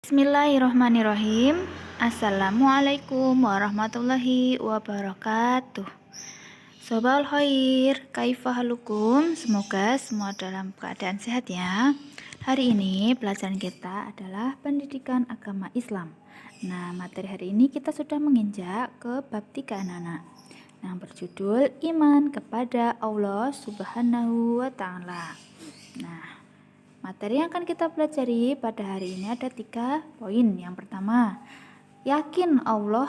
Bismillahirrahmanirrahim. Assalamualaikum warahmatullahi wabarakatuh. Sobal khair, kaifahalukum? Semoga semua dalam keadaan sehat ya. Hari ini pelajaran kita adalah pendidikan agama Islam. Nah, materi hari ini kita sudah menginjak ke bab 3 anak-anak. Nah, berjudul Iman kepada Allah Subhanahu wa Ta'ala. Nah, materi yang akan kita pelajari pada hari ini ada 3 poin. Yang pertama, yakin Allah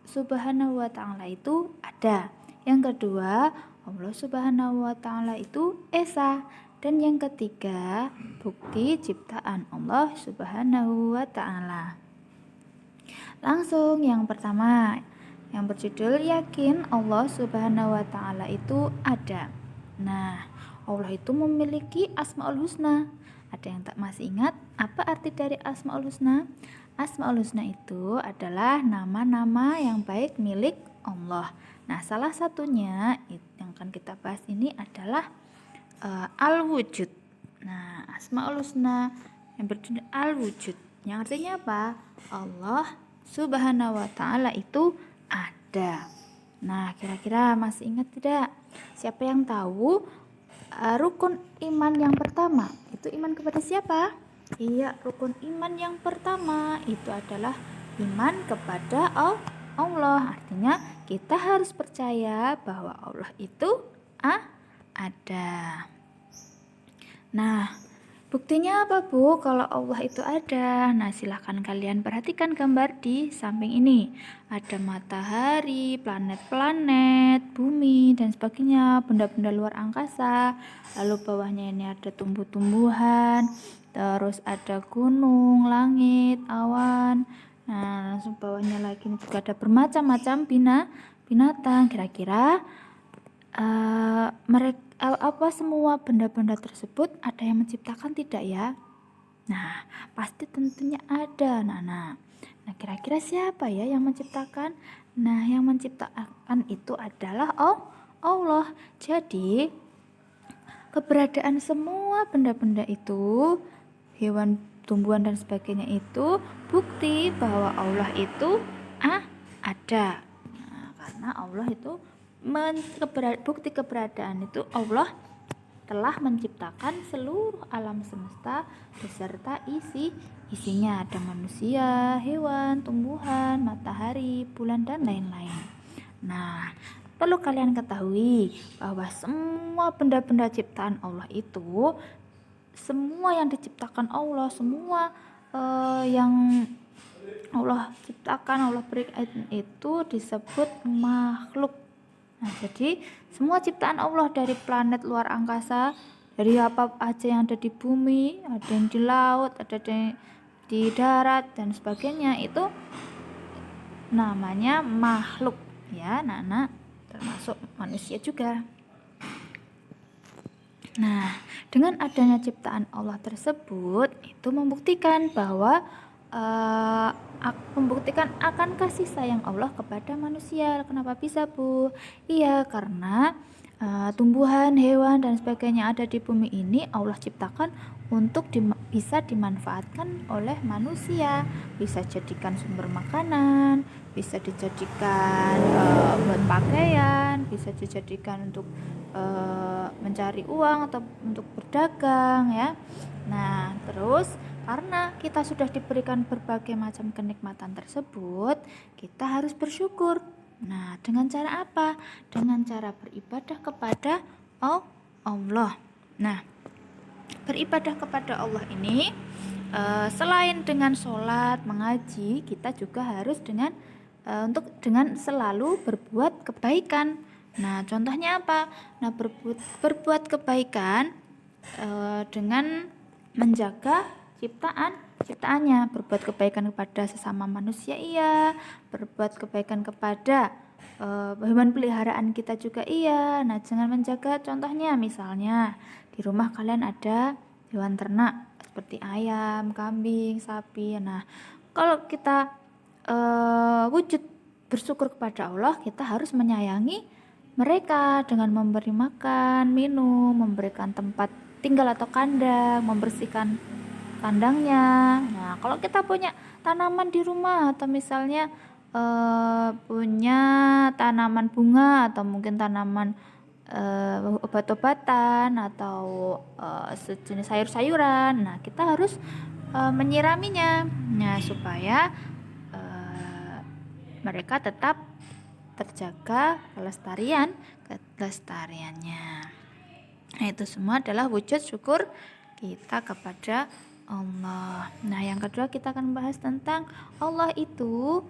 Subhanahu wa Ta'ala itu ada. Yang kedua, Allah Subhanahu wa Ta'ala itu esa. Dan yang ketiga, bukti ciptaan Allah Subhanahu wa Ta'ala. Langsung yang pertama, yang berjudul yakin Allah Subhanahu wa Ta'ala itu ada. Nah, Allah itu memiliki Asmaul Husna. Ada yang tak masih ingat apa arti dari Asmaul Husna? Asmaul Husna itu adalah nama-nama yang baik milik Allah. Nah, salah satunya yang akan kita bahas ini adalah Al-Wujud. Nah, Asmaul Husna yang berjudul Al-Wujud, yang artinya apa? Allah Subhanahu wa Ta'ala itu ada. Nah, kira-kira masih ingat tidak? Siapa yang tahu rukun iman yang pertama itu iman kepada siapa? Iya, rukun iman yang pertama itu adalah iman kepada Allah. Artinya kita harus percaya bahwa Allah itu ada. Nah, buktinya apa Bu kalau Allah itu ada? Nah, silahkan kalian perhatikan gambar di samping ini. Ada matahari, planet-planet, bumi, dan sebagainya, benda-benda luar angkasa. Lalu bawahnya ini ada tumbuh-tumbuhan, terus ada gunung, langit, awan. Nah, langsung bawahnya lagi juga ada bermacam-macam binatang. Kira-kira apa semua benda-benda tersebut ada yang menciptakan tidak ya? Nah, pasti tentunya ada, Nana. Nah, kira-kira siapa ya yang menciptakan? Nah, yang menciptakan itu adalah Allah. Jadi, keberadaan semua benda-benda itu, hewan, tumbuhan dan sebagainya itu bukti bahwa Allah itu ada. Nah, karena Allah itu bukti keberadaan itu Allah telah menciptakan seluruh alam semesta beserta isinya. Ada manusia, hewan, tumbuhan, matahari, bulan, dan lain-lain. Nah, perlu kalian ketahui bahwa semua benda-benda ciptaan Allah itu, semua yang diciptakan Allah, semua yang Allah ciptakan, Allah berikan itu disebut makhluk. Nah, jadi semua ciptaan Allah dari planet luar angkasa, dari apa aja yang ada di bumi, ada yang di laut, ada di darat dan sebagainya, itu namanya makhluk ya, Nana, termasuk manusia juga. Nah, dengan adanya ciptaan Allah tersebut itu membuktikan bahwa membuktikan akan kasih sayang Allah kepada manusia. Kenapa bisa Bu? Iya, karena tumbuhan, hewan dan sebagainya ada di bumi ini Allah ciptakan untuk bisa dimanfaatkan oleh manusia, bisa jadikan sumber makanan, bisa dijadikan buat pakaian, bisa dijadikan untuk mencari uang atau untuk berdagang ya. Nah, terus karena kita sudah diberikan berbagai macam kenikmatan tersebut, kita harus bersyukur. Nah, dengan cara apa? Dengan cara beribadah kepada Allah. Nah, beribadah kepada Allah ini selain dengan sholat, mengaji, kita juga harus dengan selalu berbuat kebaikan. Nah, contohnya apa? Nah, berbuat kebaikan dengan menjaga ciptaannya, berbuat kebaikan kepada sesama manusia iya, berbuat kebaikan kepada hewan peliharaan kita juga iya. Nah, jangan menjaga, contohnya misalnya di rumah kalian ada hewan ternak seperti ayam, kambing, sapi. Nah, kalau kita wujud bersyukur kepada Allah, kita harus menyayangi mereka dengan memberi makan, minum, memberikan tempat tinggal atau kandang, membersihkan kandangnya. Nah, kalau kita punya tanaman di rumah atau misalnya punya tanaman bunga atau mungkin tanaman obat-obatan atau sejenis sayur-sayuran, nah kita harus menyiraminya, nah supaya mereka tetap terjaga kelestariannya. Nah, itu semua adalah wujud syukur kita kepada Allah. Nah, yang kedua kita akan bahas tentang Allah itu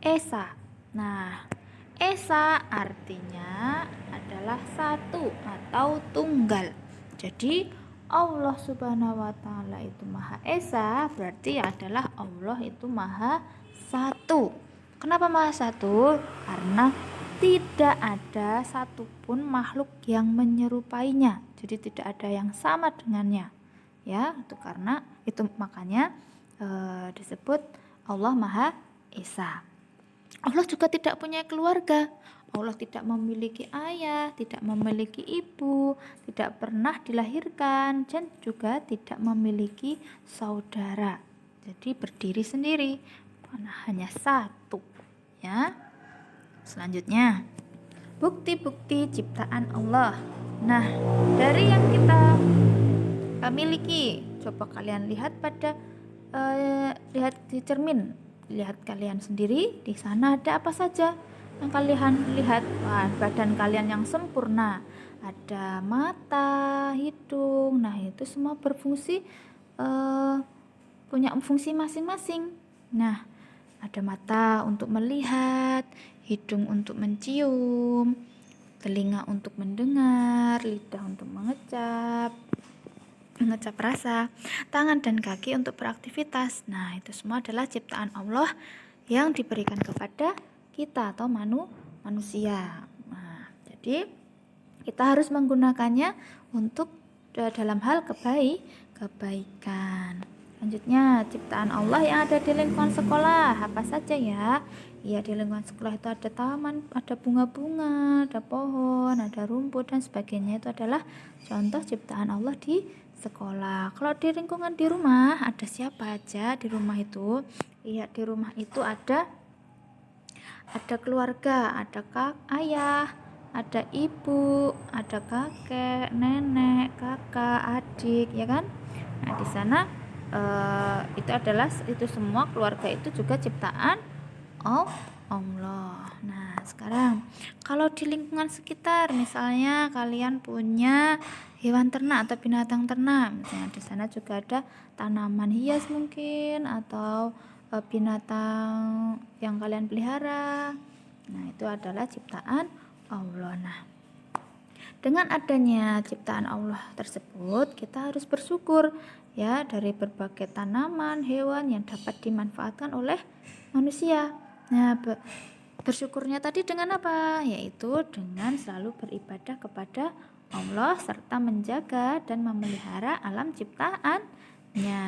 Esa. Nah, Esa artinya adalah satu atau tunggal. Jadi Allah Subhanahu wa taala itu Maha Esa, berarti adalah Allah itu Maha Satu. Kenapa Maha Satu? Karena tidak ada satupun makhluk yang menyerupainya. Jadi tidak ada yang sama dengannya. Ya, itu karena itu makanya disebut Allah Maha Esa. Allah juga tidak punya keluarga. Allah tidak memiliki ayah, tidak memiliki ibu, tidak pernah dilahirkan, dan juga tidak memiliki saudara. Jadi berdiri sendiri, hanya satu. Ya. Selanjutnya, bukti-bukti ciptaan Allah. Nah, dari yang kita miliki, coba kalian lihat pada lihat di cermin. Lihat kalian sendiri, di sana ada apa saja yang kalian lihat. Wah, badan kalian yang sempurna, ada mata, hidung. Nah, itu semua berfungsi punya fungsi masing-masing. Nah, ada mata untuk melihat, hidung untuk mencium, telinga untuk mendengar, lidah untuk mengecap rasa, tangan dan kaki untuk beraktivitas. Nah, itu semua adalah ciptaan Allah yang diberikan kepada kita atau manusia. Nah, jadi kita harus menggunakannya untuk dalam hal kebaikan. Selanjutnya, ciptaan Allah yang ada di lingkungan sekolah. Apa saja ya? Ya, di lingkungan sekolah itu ada taman, ada bunga-bunga, ada pohon, ada rumput dan sebagainya. Itu adalah contoh ciptaan Allah di sekolah. Kalau di lingkungan di rumah, ada siapa aja di rumah itu? Iya, di rumah itu ada keluarga, ada ayah, ada ibu, ada kakek, nenek, kakak, adik, ya kan? Nah, di sana itu semua keluarga itu juga ciptaan Allah. Nah, sekarang kalau di lingkungan sekitar, misalnya kalian punya hewan ternak atau binatang ternak, misalnya di sana juga ada tanaman hias mungkin atau binatang yang kalian pelihara. Nah, itu adalah ciptaan Allah. Nah, dengan adanya ciptaan Allah tersebut, kita harus bersyukur ya dari berbagai tanaman, hewan yang dapat dimanfaatkan oleh manusia. Nah, bersyukurnya tadi dengan apa? Yaitu dengan selalu beribadah kepada Allah serta menjaga dan memelihara alam ciptaannya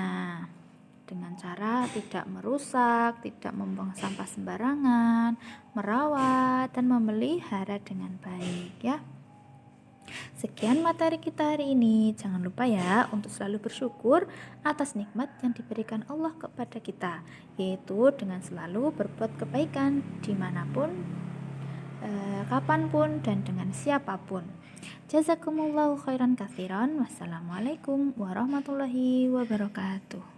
dengan cara tidak merusak, tidak membuang sampah sembarangan, merawat dan memelihara dengan baik ya. Sekian materi kita hari ini. Jangan lupa ya untuk selalu bersyukur atas nikmat yang diberikan Allah kepada kita, yaitu dengan selalu berbuat kebaikan dimanapun, kapanpun, dan dengan siapapun. Jazakumullahu khairan katsiran. Wassalamualaikum warahmatullahi wabarakatuh.